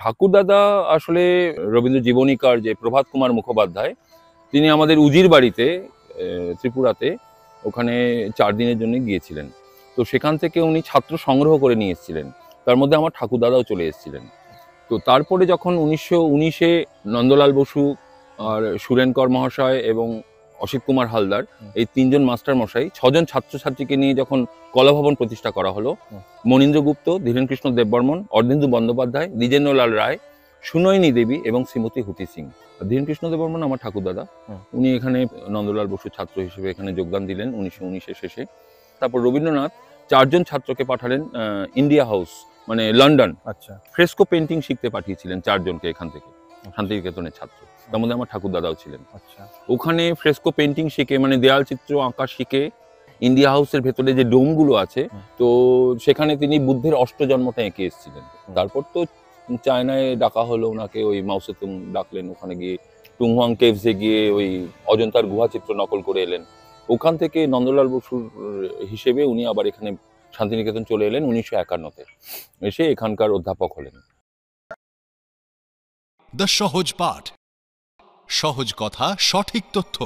ঠাকুরদাদা আসলে রবীন্দ্র জীবনীকার যে প্রভাত কুমার মুখোপাধ্যায়, তিনি আমাদের উজির বাড়িতে ত্রিপুরাতে ওখানে 4 দিনের জন্য গিয়েছিলেন। তো সেখান থেকে উনি ছাত্র সংগ্রহ করে নিয়ে এসেছিলেন। তার মধ্যে আমার ঠাকুরদাদাও চলে এসেছিলেন। তো তারপরে যখন 1919-এ নন্দলাল বসু আর সুরেনকর মহাশয় এবং অসিত কুমার হালদার এই 3 জন মাস্টার মশাই 6 জন ছাত্রছাত্রীকে নিয়ে যখন কলাভবন প্রতিষ্ঠা করা হলো, মনীন্দ্র গুপ্ত, ধীরেন কৃষ্ণ দেববর্মন, অর্ধেন্দু বন্দ্যোপাধ্যায়, দ্বিজেন্দ্রলাল রায়, সুনয়নী দেবী এবং শ্রীমতী হুতি সিং। ধীরেন কৃষ্ণ দেববর্মন আমার ঠাকুরদাদা। উনি এখানে নন্দলাল বসুর ছাত্র হিসেবে এখানে যোগদান দিলেন 1919-এর শেষে। তারপর রবীন্দ্রনাথ 4 জন ছাত্রকে পাঠালেন ইন্ডিয়া হাউস মানে লন্ডন। আচ্ছা, ফ্রেস্কো পেন্টিং শিখতে পাঠিয়েছিলেন 4 জনকে এখান থেকে, শান্তিনিকেতনের ছাত্র। তার মধ্যে আমার ঠাকুরদাদাও ছিলেন। আচ্ছা, ওখানে ফ্রেস্কো পেন্টিং শিখে মানে দেয়াল চিত্র আঁকা শিখে ইন্ডিয়া হাউসের ভেতরে যে ডোমগুলো আছে, তো সেখানে তিনি বুদ্ধের অষ্টজন্মটা এঁকে এসেছিলেন। তারপর তো চায়নায় ডাকা হলো ওনাকে, ওই মাওসেতুং ডাকলেন, ওখানে গিয়ে টুংহুয়াং কেভসে গিয়ে ওই অজন্তার গুহা চিত্র নকল করে এলেন। ওখান থেকে নন্দলাল বসুর হিসেবে উনি আবার এখানে শান্তিনিকেতন চলে এলেন 1951-তে, এসে এখানকার অধ্যাপক হলেন। দ্য সহজ পাঠ, সহজ কথা, সঠিক তথ্য।